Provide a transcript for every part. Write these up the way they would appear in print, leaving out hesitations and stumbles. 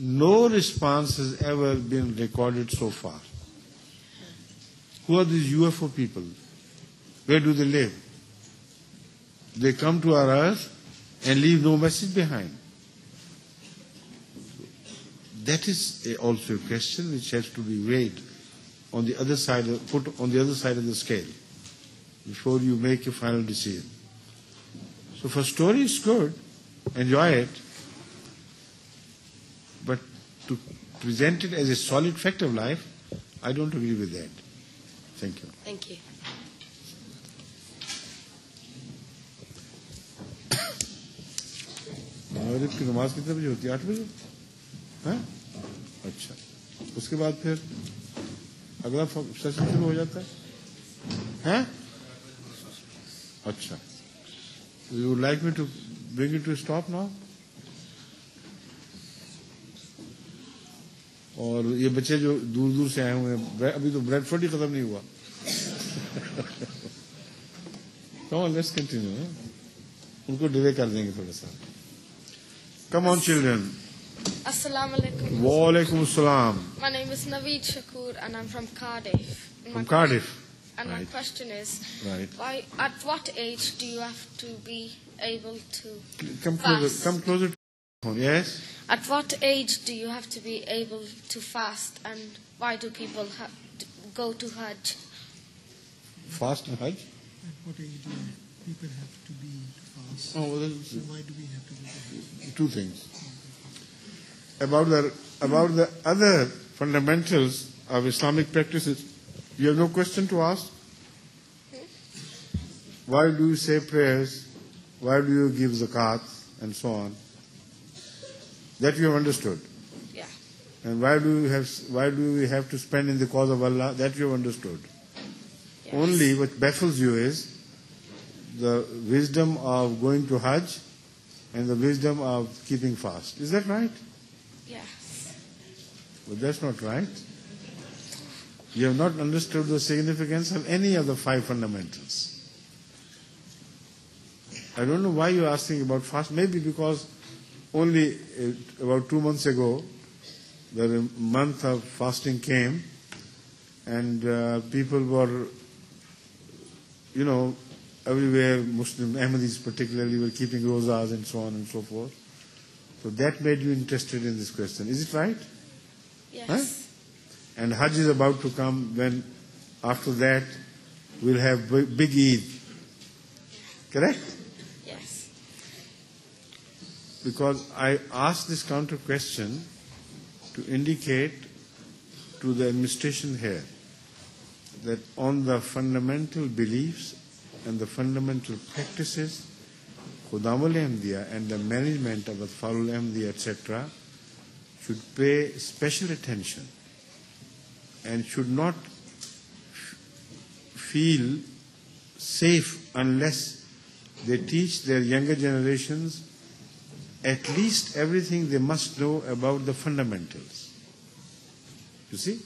No response has ever been recorded so far. Who are these UFO people? Where do they live? They come to our earth and leave no message behind. That is also a question which has to be weighed on the other side, put on the other side of the scale before you make a final decision. So for story is good, enjoy it, but to present it as a solid fact of life, I don't agree with that. Thank you. Thank you. मगरिब की नमाज कितने बजे होती है? 8 बजे? हैं? अच्छा, उसके बाद फिर अगला सेशन शुरू हो जाता है? हैं? अच्छा, you would like me to bring it to a stop now? और ये बच्चे जो दूर दूर से आए हुए हैं, अभी तो ब्रेडफोर्ड ही खत्म नहीं हुआ. Come on, let's continue. उनको डिले कर देंगे थोड़ा सा. Come on, children. Assalamu alaikum. Wa alaikum assalam. My name is Naveed Shakur and I'm from Cardiff. From Cardiff. And right. my question is, right. why, at what age do you have to be able to come fast? Come closer to the phone. Yes? At what age do you have to be able to fast, and why do people go to Hajj? Fast and Hajj? At what age do people have to be to fast? Oh, well, so why do we have to do that? Two things. About the other fundamentals of Islamic practices, you have no question to ask? Why do you say prayers? Why do you give zakat? And so on. That you have understood. Yeah. And why do we have to spend in the cause of Allah? That you have understood. Yes. Only what baffles you is the wisdom of going to Hajj and the wisdom of keeping fast. Is that right? Yes. But that's not right. You have not understood the significance of any of the 5 fundamentals. I don't know why you're asking about fast. Maybe because only about 2 months ago, the month of fasting came, and people were, everywhere, Muslim Ahmadis particularly, were keeping rozas and so on and so forth. So that made you interested in this question. Is it right? Yes. Huh? And Hajj is about to come when, after that, we'll have big Eid. Correct? Yes. Because I asked this counter question to indicate to the administration here that on the fundamental beliefs and the fundamental practices, Khudamul Ahmadiyya and the management of Atfalul Ahmadiyya, etc., should pay special attention and should not feel safe unless they teach their younger generations at least everything they must know about the fundamentals. You see?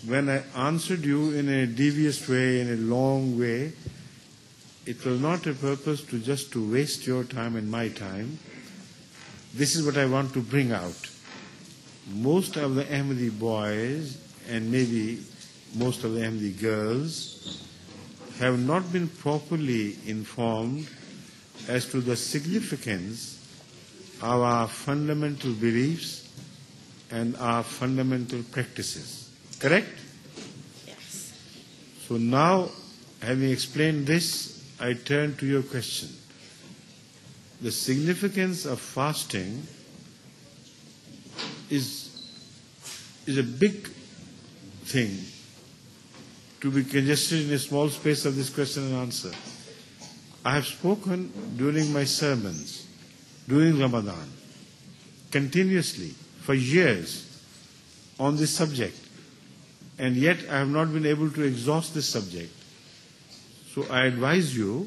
When I answered you in a devious way, in a long way, it was not a purpose to waste your time and my time. This is what I want to bring out. Most of the Ahmadi boys and maybe most of the Ahmadi girls have not been properly informed as to the significance of our fundamental beliefs and our fundamental practices. Correct? Yes. So now, having explained this, I turn to your question. The significance of fasting is a big thing to be congested in a small space of this question and answer. I have spoken during my sermons, during Ramadan, continuously, for years, on this subject, and yet I have not been able to exhaust this subject. So I advise you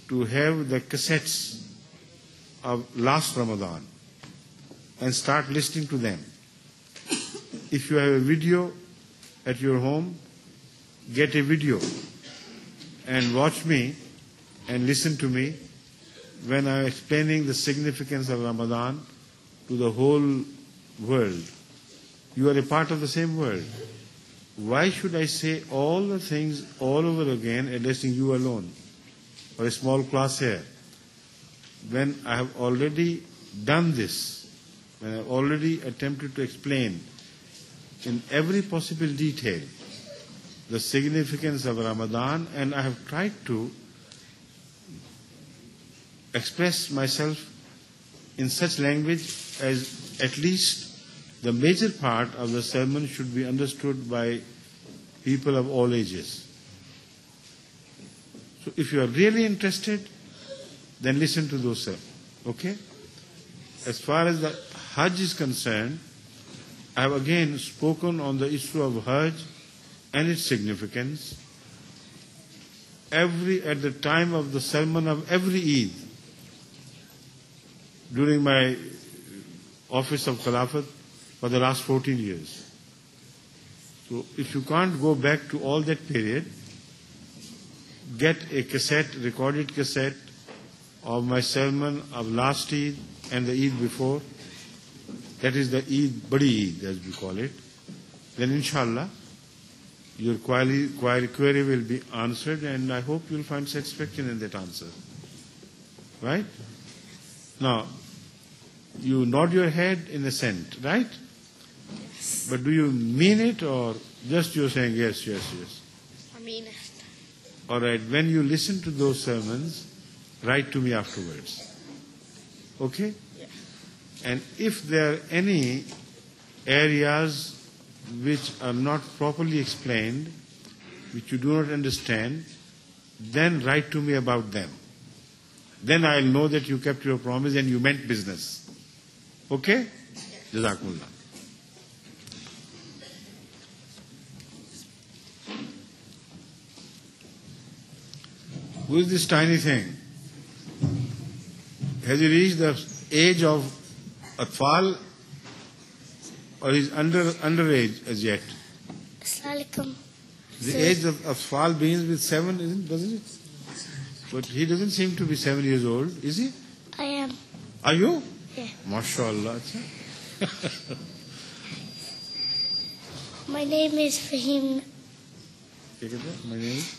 to have the cassettes of last Ramadan and start listening to them. If you have a video at your home, get a video and watch me and listen to me when I am explaining the significance of Ramadan to the whole world. You are a part of the same world. Why should I say all the things all over again addressing you alone or a small class here when I have already done this, when I have already attempted to explain in every possible detail the significance of Ramadan, and I have tried to express myself in such language as at least the major part of the sermon should be understood by people of all ages. So if you are really interested, then listen to those sermons. Okay? As far as the Hajj is concerned, I have again spoken on the issue of Hajj and its significance. At the time of the sermon of every Eid, during my office of Khilafat for the last 14 years. So if you can't go back to all that period, get a cassette, recorded cassette of my sermon of last Eid and the Eid before. That is the Eid, Badi Eid as we call it. Then inshallah, your query will be answered, and I hope you'll find satisfaction in that answer. Right? Now, you nod your head in assent, right? Yes. But do you mean it, or just you're saying yes, yes, yes? I mean it. All right, when you listen to those sermons, write to me afterwards. Okay? Yeah. And if there are any areas which are not properly explained, which you do not understand, then write to me about them. Then I'll know that you kept your promise and you meant business. Okay? Jazakumullah. Who is this tiny thing? Has he reached the age of Atfal, or is underage as yet? Assalamualaikum. The age of Atfal begins with 7, doesn't it? But he doesn't seem to be 7 years old, is he? I am. Are you? Yeah. MashaAllah. My name is Fahim. My name is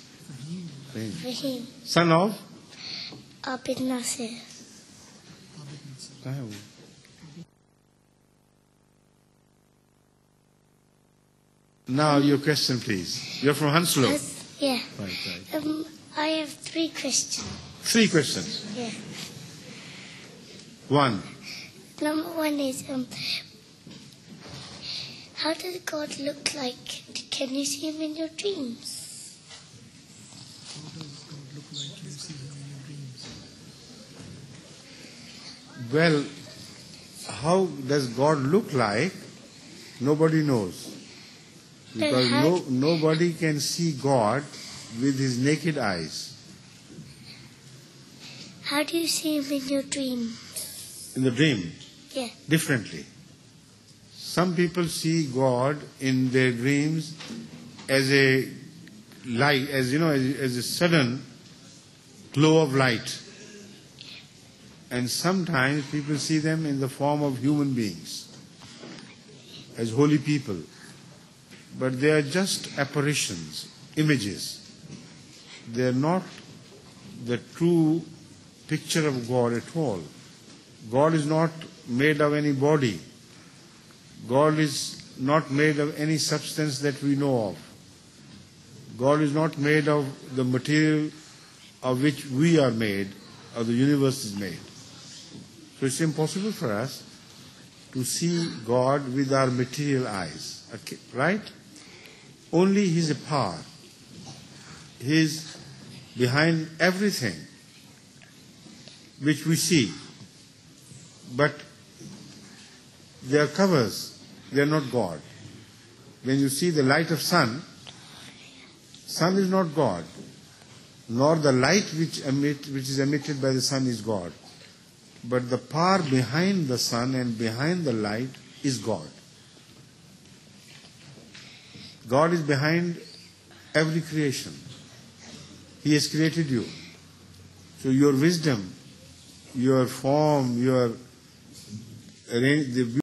Fahim. Son of? Abid Nasir. कहाँ है वो? Now your question, please. You're from Hounslow. Yeah. Right. I have 3 questions. 3 questions. Yeah. 1. Number 1 is, how does God look like? Can you see him in your dreams? How does God look like? Can you see him in your dreams? Well, how does God look like? Nobody knows. Because nobody can see God with his naked eyes. How do you see him in your dream? In the dream? Yeah. Differently. Some people see God in their dreams as a light, as a sudden glow of light. And sometimes people see them in the form of human beings, as holy people. But they are just apparitions, images. They are not the true picture of God at all. God is not made of any body. God is not made of any substance that we know of. God is not made of the material of which we are made, or the universe is made. So it's impossible for us to see God with our material eyes. Okay, right? Only He is a power. He is behind everything which we see. But they are covers. They are not God. When you see the light of sun is not God. Nor the light which is emitted by the sun is God. But the power behind the sun and behind the light is God. God is behind every creation. He has created you. So your wisdom, your form, your arrange, they